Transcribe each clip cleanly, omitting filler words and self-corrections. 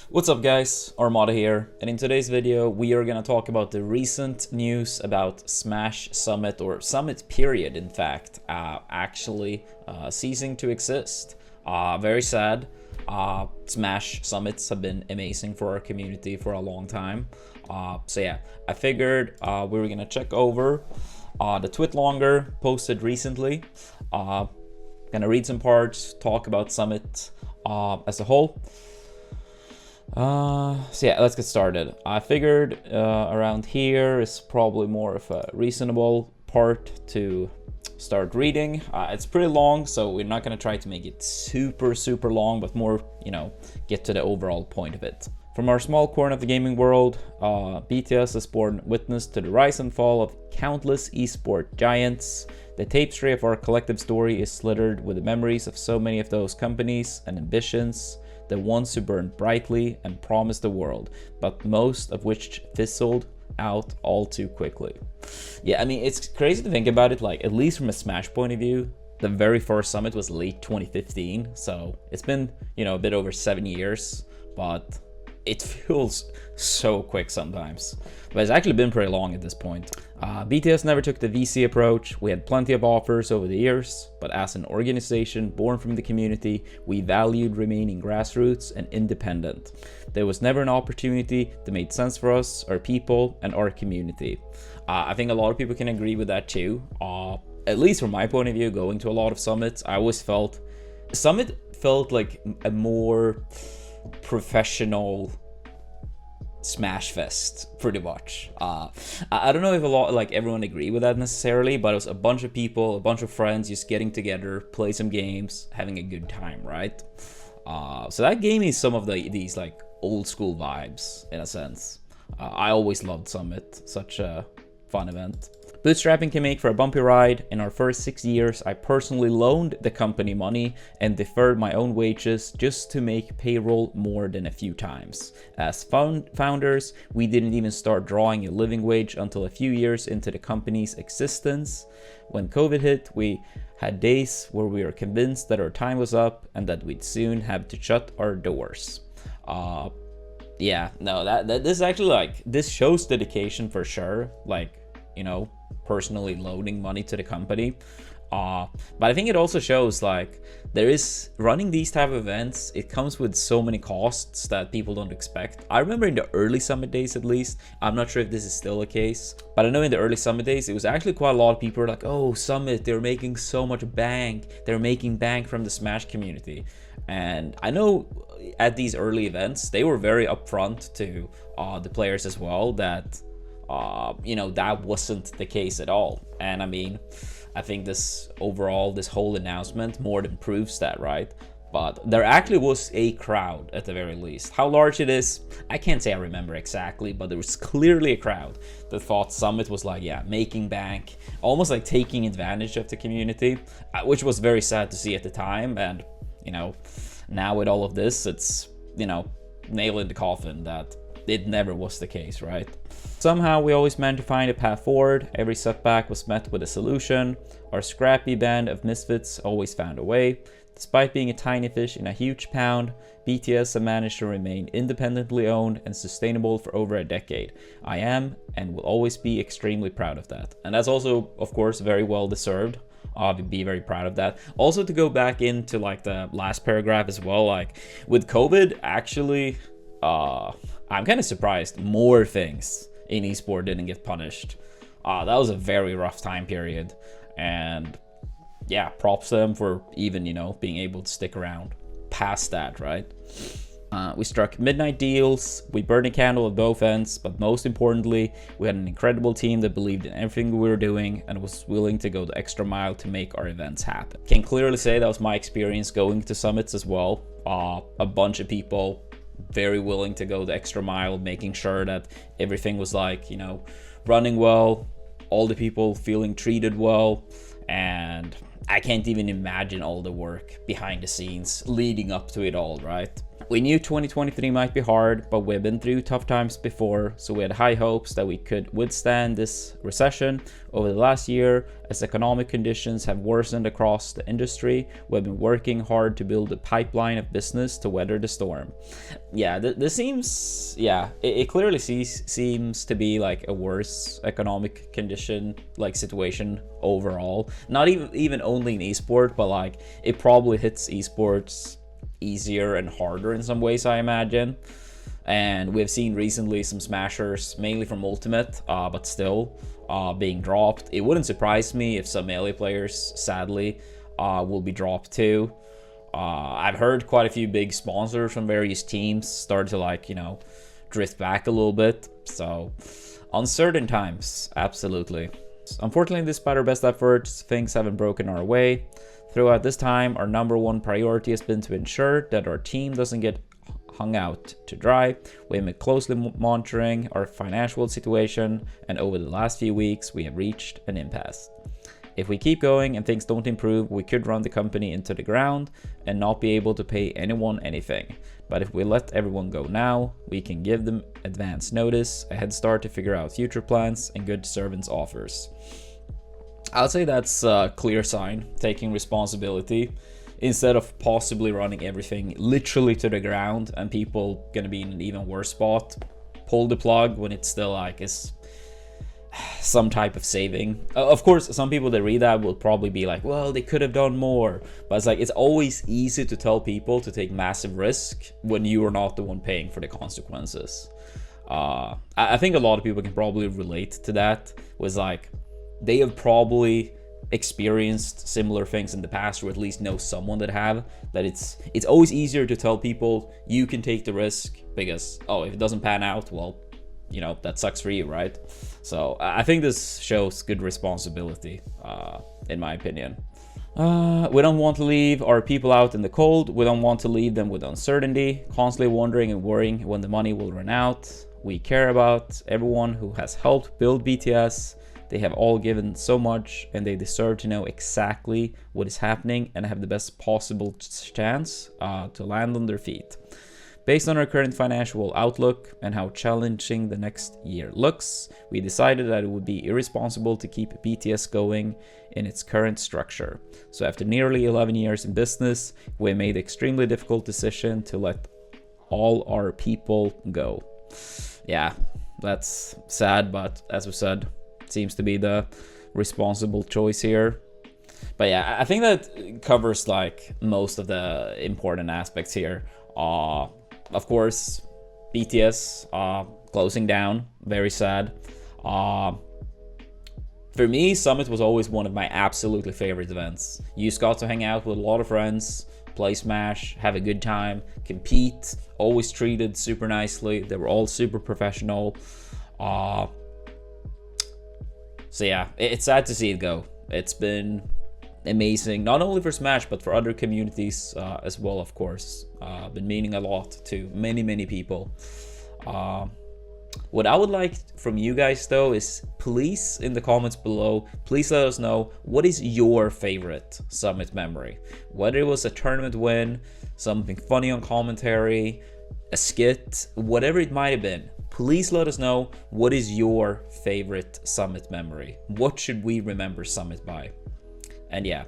What's up guys, Armada here, and in today's video we are gonna talk about the recent news about Smash Summit, or Summit period in fact, actually ceasing to exist. Very sad. Smash Summits have been amazing for our community for a long time. So yeah, I figured we were gonna check over the tweet longer posted recently. Gonna read some parts, talk about Summit as a whole. So yeah, let's get started. I figured around here is probably more of a reasonable part to start reading. It's pretty long, so we're not going to try to make it super long, but more, get to the overall point of it. From our small corner of the gaming world, BTS has borne witness to the rise and fall of countless esport giants. The tapestry of our collective story is littered with the memories of so many of those companies and ambitions, the ones who burned brightly and promised the world, but most of which fizzled out all too quickly. Yeah, I mean, it's crazy to think about it, like, at least from a Smash point of view, the very first Summit was late 2015, so it's been, a bit over 7 years, but it feels so quick sometimes. But it's actually been pretty long at this point. BTS never took the VC approach. We had plenty of offers over the years, but as an organization born from the community, we valued remaining grassroots and independent. There was never an opportunity that made sense for us, our people, and our community. I think a lot of people can agree with that too. At least from my point of view, going to a lot of summits, I always felt Summit felt like a more professional Smash Fest, pretty much. I don't know if everyone agree with that necessarily, but it was a bunch of people, a bunch of friends just getting together, play some games, having a good time, right? So that gave me some of these like old school vibes in a sense. I always loved Summit, such a fun event. Bootstrapping can make for a bumpy ride. In our first 6 years, I personally loaned the company money and deferred my own wages just to make payroll more than a few times. As founders, we didn't even start drawing a living wage until a few years into the company's existence. When COVID hit, we had days where we were convinced that our time was up and that we'd soon have to shut our doors. Yeah, no, that this actually, this shows dedication for sure, personally loaning money to the company. But I think it also shows there is running these type of events, it comes with so many costs that people don't expect. I remember in the early Summit days, at least, I'm not sure if this is still the case, but I know in the early Summit days it was actually quite a lot of people were like, oh, Summit, they're making so much bank, they're making bank from the Smash community. And I know at these early events they were very upfront to the players as well that that wasn't the case at all. And I mean, I think this whole announcement more than proves that, right? But there actually was a crowd at the very least. How large it is, I can't say I remember exactly, but there was clearly a crowd that thought Summit was making bank, almost like taking advantage of the community, which was very sad to see at the time. And now with all of this, it's nail in the coffin that it never was the case, right? Somehow we always managed to find a path forward. Every setback was met with a solution. Our scrappy band of misfits always found a way. Despite being a tiny fish in a huge pond, BTS have managed to remain independently owned and sustainable for over a decade. I am and will always be extremely proud of that. And that's also, of course, very well deserved. I'll be very proud of that. Also, to go back into the last paragraph as well, with COVID, actually, I'm kind of surprised more things in esport didn't get punished. That was a very rough time period, and yeah, props to them for even being able to stick around past that, right? We struck midnight deals, we burned a candle at both ends, but most importantly, we had an incredible team that believed in everything we were doing and was willing to go the extra mile to make our events happen. Can clearly say that was my experience going to summits as well. A bunch of people very willing to go the extra mile, making sure that everything was running well, all the people feeling treated well, and I can't even imagine all the work behind the scenes leading up to it all, right? We knew 2023 might be hard, but we've been through tough times before, so we had high hopes that we could withstand this recession. Over the last year, as economic conditions have worsened across the industry, we've been working hard to build a pipeline of business to weather the storm. Yeah, this seems, yeah, it clearly seems to be like a worse economic condition, like situation overall. Not even only in esports, but like it probably hits esports easier and harder in some ways, I imagine. And we've seen recently some smashers, mainly from Ultimate, but still being dropped. It wouldn't surprise me if some melee players, sadly, will be dropped too. I've heard quite a few big sponsors from various teams start to, like, you know, drift back a little bit. So uncertain times, absolutely. Unfortunately, despite our best efforts, things haven't broken our way. Throughout this time, our #1 priority has been to ensure that our team doesn't get hung out to dry. We have been closely monitoring our financial situation, and over the last few weeks, we have reached an impasse. If we keep going and things don't improve, we could run the company into the ground and not be able to pay anyone anything. But if we let everyone go now, we can give them advance notice, a head start to figure out future plans, and good servants offers. I'd say that's a clear sign, taking responsibility, instead of possibly running everything literally to the ground and people gonna be in an even worse spot. Pull the plug when it's still like is some type of saving. Of course, some people that read that will probably be like, well, they could have done more. But it's like, it's always easy to tell people to take massive risk when you are not the one paying for the consequences. I think a lot of people can probably relate to that. Was like, they have probably experienced similar things in the past, or at least know someone that have. That it's always easier to tell people you can take the risk because, oh, if it doesn't pan out, well, you know, that sucks for you, right? So I think this shows good responsibility, in my opinion. We don't want to leave our people out in the cold. We don't want to leave them with uncertainty, constantly wondering and worrying when the money will run out. We care about everyone who has helped build BTS. They have all given so much, and they deserve to know exactly what is happening and have the best possible chance to land on their feet. Based on our current financial outlook and how challenging the next year looks, we decided that it would be irresponsible to keep BTS going in its current structure. So after nearly 11 years in business, we made the extremely difficult decision to let all our people go. Yeah, that's sad, but as we said, seems to be the responsible choice here. But yeah, I think that covers like most of the important aspects here. Of course, BTS closing down, very sad. For me, Summit was always one of my absolutely favorite events. You just got to hang out with a lot of friends, play Smash, have a good time, compete, always treated super nicely. They were all super professional. So yeah, it's sad to see it go. It's been amazing, not only for Smash, but for other communities as well, of course. Been meaning a lot to many people. What I would like from you guys though is, please in the comments below, please let us know what is your favorite Summit memory. Whether it was a tournament win, something funny on commentary, a skit, whatever it might have been. Please let us know what is your favorite Summit memory. What should we remember Summit by? And yeah,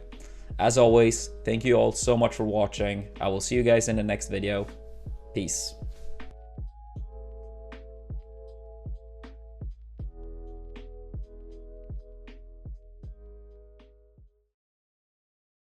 as always, thank you all so much for watching. I will see you guys in the next video. Peace.